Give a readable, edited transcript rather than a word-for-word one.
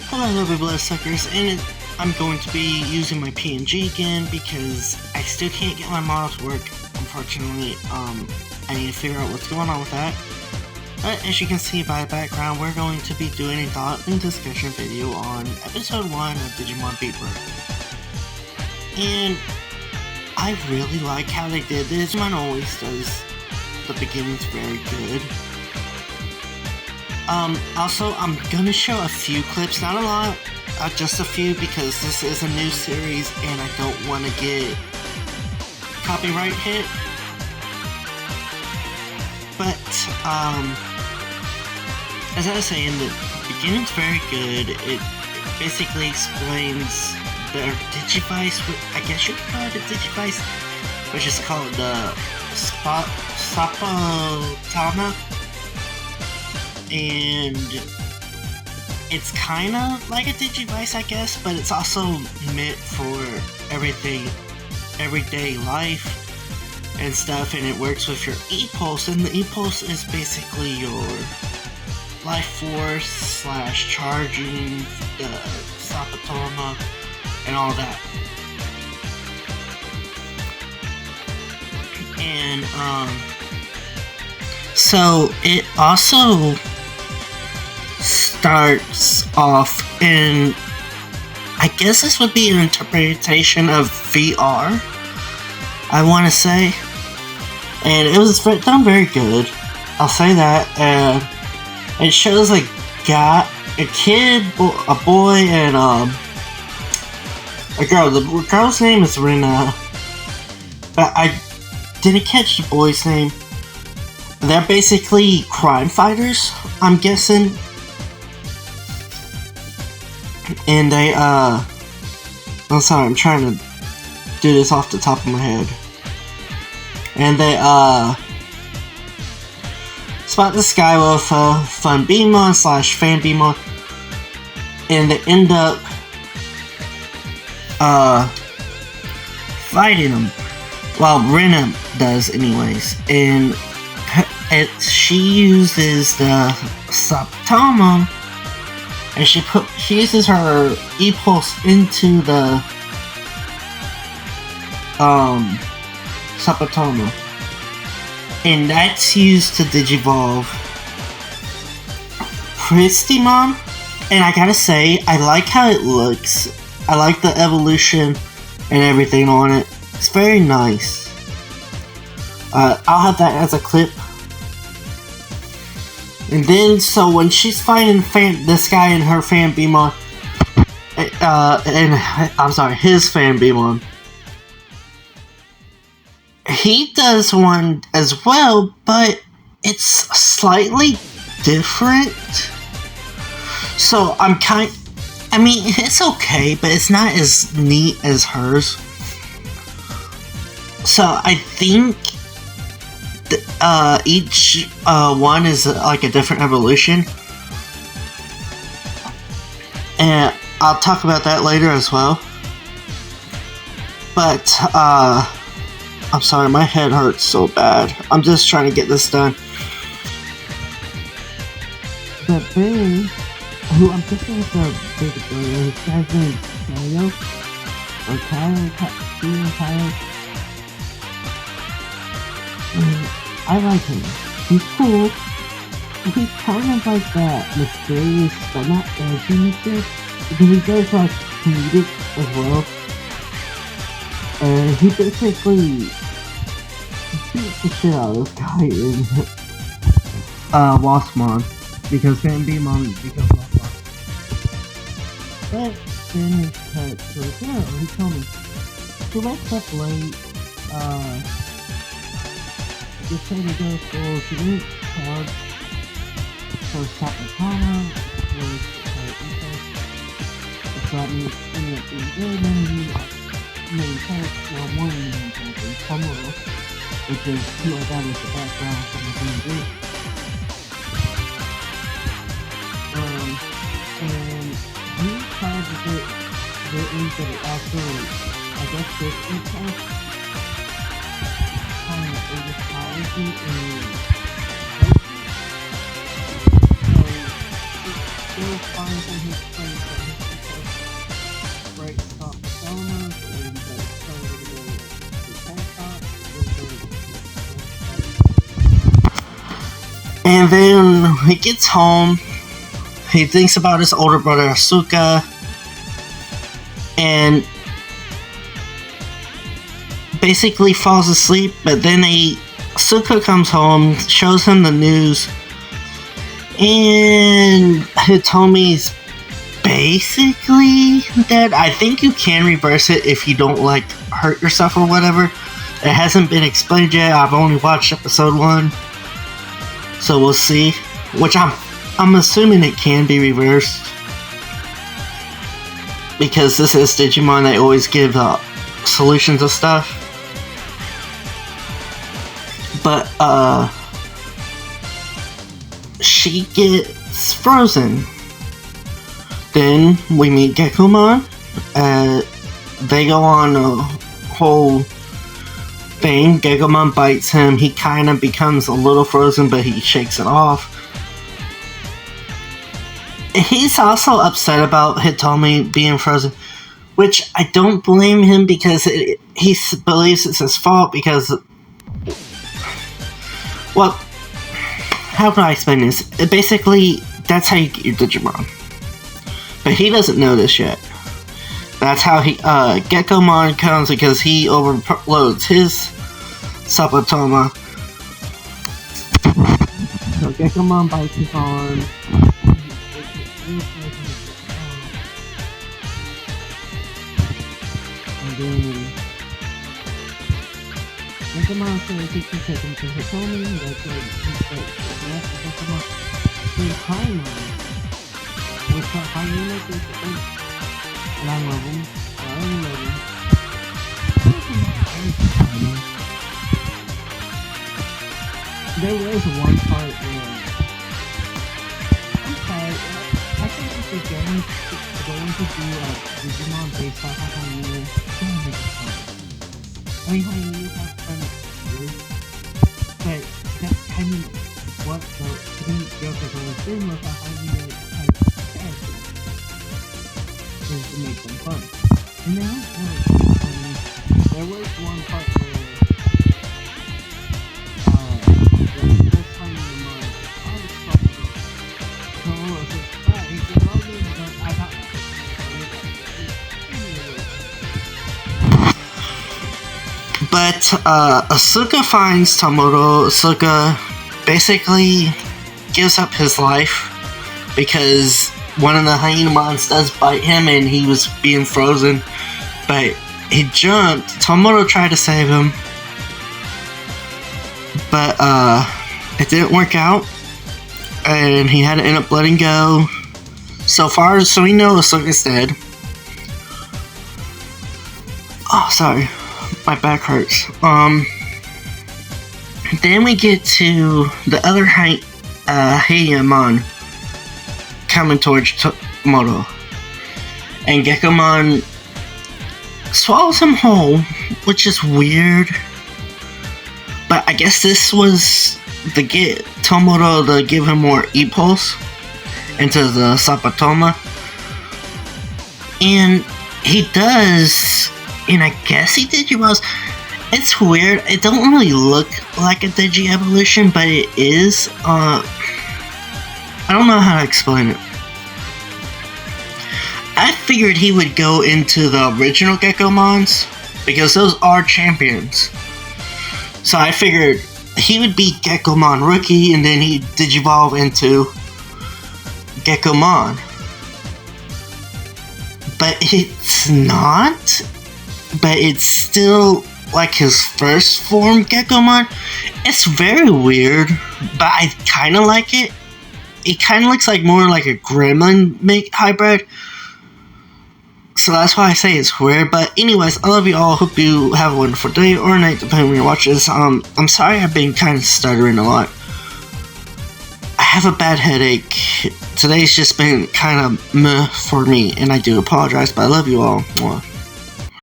Hello, Rubber Bloodsuckers, and I'm going to be using my PNG again because I still can't get my model to work. Unfortunately, I need to figure out what's going on with that. But as you can see by the background, we're going to be doing a thought and discussion video on episode 1 of Digimon Beatbreak. And I really like how they did this. Digimon always does the beginnings very good. Also, I'm gonna show a few clips, not a lot, just a few, because this is a new series and I don't want to get copyright hit. But, as I was saying, the beginning's very good. It basically explains their Digivice, I guess you could call it a Digivice, which is called the Sapotama. And it's kind of like a Digivice, I guess, but it's also meant for everyday life and stuff, and it works with your E-Pulse, and the E-Pulse is basically your life force / charging the Sapotama and all that. And so it also starts off in, I guess this would be an interpretation of VR, I want to say, and it was done very good, I'll say that. And it shows a kid, a boy, and a girl. The girl's name is Rina, but I didn't catch the boy's name. They're basically crime fighters, I'm guessing. And they, I'm sorry, I'm trying to do this off the top of my head. And they, spot this guy with a fun Beatmon / fan Beatmon. And they end up, fighting him. Well, Rena does anyways. And she uses the Sapotama, and she uses her E-Pulse into the Sapotama, and that's used to Digivolve Pristimon. And I gotta say, I like how it looks. I like the evolution and everything on it. It's very nice. I'll have that as a clip. And then, so when she's fighting this guy and her fan Beatmon, his fan Beatmon, he does one as well, but it's slightly different. So I mean, it's okay, but it's not as neat as hers. So I think each one is like a different evolution, and I'll talk about that later as well. But I'm sorry, my head hurts so bad. I'm just trying to get this done. But then, who I'm thinking is a big girl, his guy's name is Kyle. I like him. He's cool. He's kind of like that mysterious, but not edgy mysterious, because he does like comedic as well. And he basically beats the shit out of this guy in Wasmon, because Fan Beatmon becomes Wasmon. But then he cut to a girl. He told me she wakes up late. Just trying to go for Group Card for Sapotama with her E-Pulse. So that means ended up being good, and you main character, well, one main character, Tomoro, which is who I got as the background for the same group. And he tried to get into the actual, I guess this E-Pulse, kind of Aegis and so still finds in his friends that And then he gets home, he thinks about his older brother Asuka, and basically falls asleep. But then Asuka comes home, shows him the news, and Hitomi's basically dead. I think you can reverse it if you don't like hurt yourself or whatever. It hasn't been explained yet. I've only watched episode 1, so we'll see. Which I'm assuming it can be reversed, because this is Digimon. They always give solutions of stuff. But she gets frozen. Then we meet Gekomon. They go on a whole thing. Gekomon bites him. He kind of becomes a little frozen, but he shakes it off. He's also upset about Hitomi being frozen, which I don't blame him, because he believes it's his fault because... Well, how can I explain this? Basically, that's how you get your Digimon. But he doesn't know this yet. That's how Gekomon comes, because he overloads his Sapatoma. So Gekomon bites his arm. And then Gekomon says he can take him to Hitomi. That's like Gekomon. He's crying on him. What's up? How you like this? And I love him. I love him. There was one part where I'm sorry. I think if they're going to do a Digimon based off of how you live, don't make it fun. I mean, how you live has fun weird, but that's kind of what the joke has always been with how you live type characters, is to make them fun. And they don't really funny. There was one part where the first time in the month, I was fucking so I was just he said, oh, but I got But Asuka finds Tomoto. Asuka basically gives up his life because one of the Hyena-mons does bite him and he was being frozen. But he jumped. Tomoto tried to save him, but it didn't work out, and he had to end up letting go. So we know Asuka's dead. Oh, sorry. My back hurts. Then we get to the other Hyena-mon coming towards Tomoto. And Gekomon swallows him whole, which is weird. But I guess this was to get Tomoto to give him more E-Pulse into the Sapatoma. And he does, and I guess he Digimons. It's weird. It don't really look like a Digi-evolution, but it is. I don't know how to explain it. I figured he would go into the original Gekomons, because those are champions. So I figured he would be Gekomon Rookie, and then he'd Digivolve into Gekomon. But it's not. But it's still like his first form Gekomon. It's very weird, but I kind of like it. It kind of looks like more like a Gremlin hybrid. So that's why I say it's weird. But anyways, I love you all. Hope you have a wonderful day or night, depending when you watch this. I'm sorry I've been kind of stuttering a lot. I have a bad headache. Today's just been kind of meh for me, and I do apologize, but I love you all. Mwah.